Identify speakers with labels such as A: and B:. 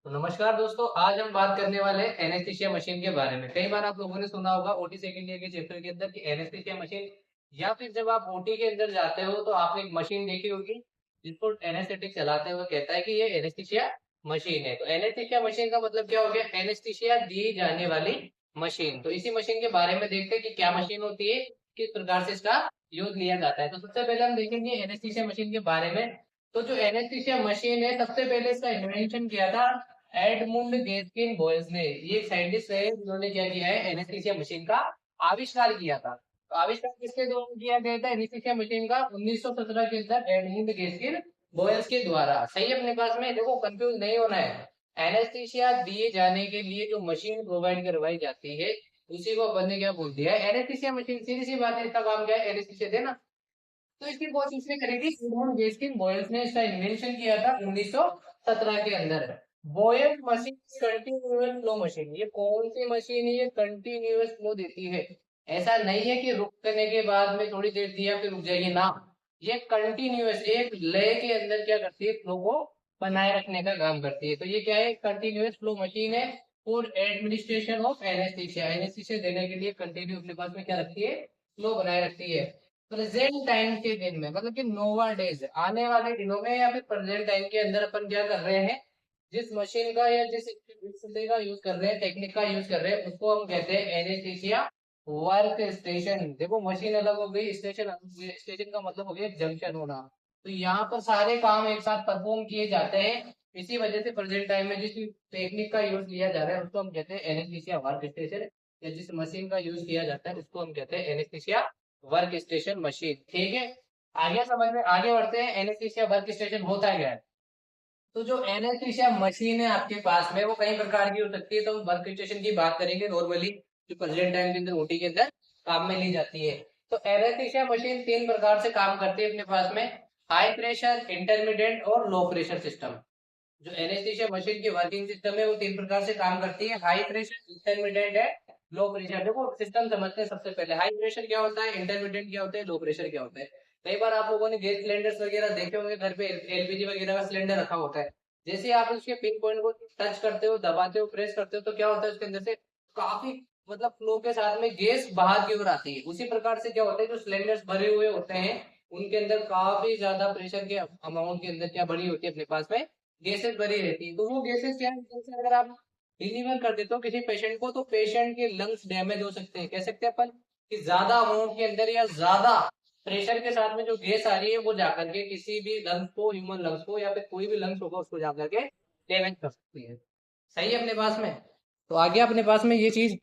A: तो नमस्कार दोस्तों, आज हम बात करने वाले हैं एनेस्थीसिया मशीन के बारे में। कई बार आप लोगों ने सुना होगा ओटी सेकंड ईयर के चैप्टर के अंदर कि एनेस्थीसिया मशीन, या फिर जब आप ओटी के अंदर जाते हो तो आपने एक मशीन देखी होगी जिसको एनेस्थेटिक चलाते हुए कहता है कि ये एनेस्थीसिया मशीन है। तो एनेस्थीसिया मशीन का मतलब क्या हो गया? एनेस्थीसिया दी जाने वाली मशीन। तो इसी मशीन के बारे में देखते हैं कि क्या मशीन होती है, किस प्रकार से इसका यूज लिया जाता है। तो सबसे पहले हम देखेंगे एनेस्थीसिया मशीन के बारे में। तो जो एनेस्थीसिया मशीन है, सबसे पहले इसका इन्वेंशन किया था एडमुंड गेस्किन बॉयल्स ने। ये एक साइंटिस्ट है जिन्होंने क्या किया है, एनेस्थीसिया मशीन का आविष्कार किया था। तो आविष्कार किसके द्वारा किया गया था एनेस्थीसिया मशीन का? 1917 के अंदर एडमुंड गेस्किन बॉयल्स के द्वारा। सही है अपने पास में? देखो, कंफ्यूज नहीं होना है। एनेस्थीसिया दिए जाने के लिए जो मशीन प्रोवाइड करवाई जाती है उसी को अपन ने क्या बोल दिया है, एनेस्थीसिया मशीन। सीधी सी बात है, इसका काम क्या है? एनेस्थीसिया देना। तो इसकी खोज किसने करी थी? एडमंड गेस्किन बॉयल्स ने इसका इन्वेंशन किया था 1917 के अंदर। Boyle machine continuous flow machine. ये कौन सी मशीन है? ये कंटिन्यूअस फ्लो देती है। ऐसा नहीं है कि रुकने के बाद में थोड़ी देर दिया फिर रुक जाएगी ना। ये कंटिन्यूअस एक लय के अंदर क्या करती है, फ्लो को बनाए रखने का काम करती है। तो ये क्या है? कंटिन्यूअस फ्लो मशीन है for administration of anaesthesia. Anaesthesia देने के लिए कंटिन्यू अपने पास में क्या रखती है? फ्लो बनाए रखती है। प्रेजेंट टाइम के दिन में, मतलब कि नोवा डेज, आने वाले दिनों में या फिर प्रेजेंट टाइम के अंदर अपन क्या कर रहे हैं, जिस मशीन का या जिस फैसिलिटी का यूज कर रहे हैं, टेक्निक का यूज कर रहे हैं, उसको हम कहते हैं एनेस्थीसिया वर्क स्टेशन। देखो, मशीन अलग हो गई, स्टेशन अलग हो गई। स्टेशन का मतलब हो गया जंक्शन होना। तो यहाँ पर सारे काम एक साथ परफॉर्म किए जाते हैं। इसी वजह से प्रेजेंट टाइम में जिस टेक्निक का यूज लिया जा रहा है उसको हम कहते हैं एनेस्थीसिया वर्क स्टेशन। या जिस मशीन का यूज किया जाता है उसको हम कहते हैं एनेस्थीसिया वर्क स्टेशन मशीन। ठीक है, आगे समझ में, आगे बढ़ते हैं। एनेस्थीसिया वर्क स्टेशन होता क्या है? तो जो एनेस्थीसिया मशीन है आपके पास में, वो कई प्रकार की हो सकती है। तो हम वर्क स्टेशन की बात करेंगे नॉर्मली, जो प्रेजेंट टाइम के अंदर ओटी के अंदर काम में ली जाती है। तो एनेस्थीसिया मशीन तीन प्रकार से काम करती है अपने पास में: हाई प्रेशर, इंटरमीडिएट और लो प्रेशर सिस्टम। जो एनेस्थीसिया मशीन की वर्किंग सिस्टम है वो तीन प्रकार से काम करती है: हाई प्रेशर, इंटरमीडिएट है, लो प्रेशर। देखो, सिस्टम समझते हैं। सबसे पहले हाई प्रेशर क्या होता है, इंटरमीडिएट क्या होता है, लो प्रेशर क्या होता है। कई बार आप लोगों ने गैस सिलेंडर्स वगैरह देखे होंगे, घर पे एलपीजी वगैरह का सिलेंडर रखा होता है। जैसे आप उसके पिन पॉइंट को टच करते हो, दबाते हो, प्रेस करते हो, तो क्या होता है, उसके अंदर से काफी, मतलब फ्लो के साथ में गैस बाहर की ओर आती है। उसी प्रकार से क्या होता है, जो सिलेंडर्स भरे हुए होते हैं उनके अंदर काफी ज्यादा प्रेशर के अमाउंट के अंदर क्या भरी होती है अपने पास में, गैसेस भरी रहती है। तो वो गैसेस क्या है, जैसे अगर आप डिलीवर कर देते हो किसी पेशेंट को, तो पेशेंट के लंग्स डैमेज हो सकते हैं। कह सकते हैं अपन कि ज्यादा अमाउंट के अंदर या ज्यादा प्रेशर के साथ में जो गैस आ रही है वो जाकर के किसी भी लंग्स को, ह्यूमन लंग्स को या फिर कोई भी लंग्स होगा उसको जाकर के डैमेज कर सकती है। सही है अपने पास में? तो आगे अपने पास में ये चीज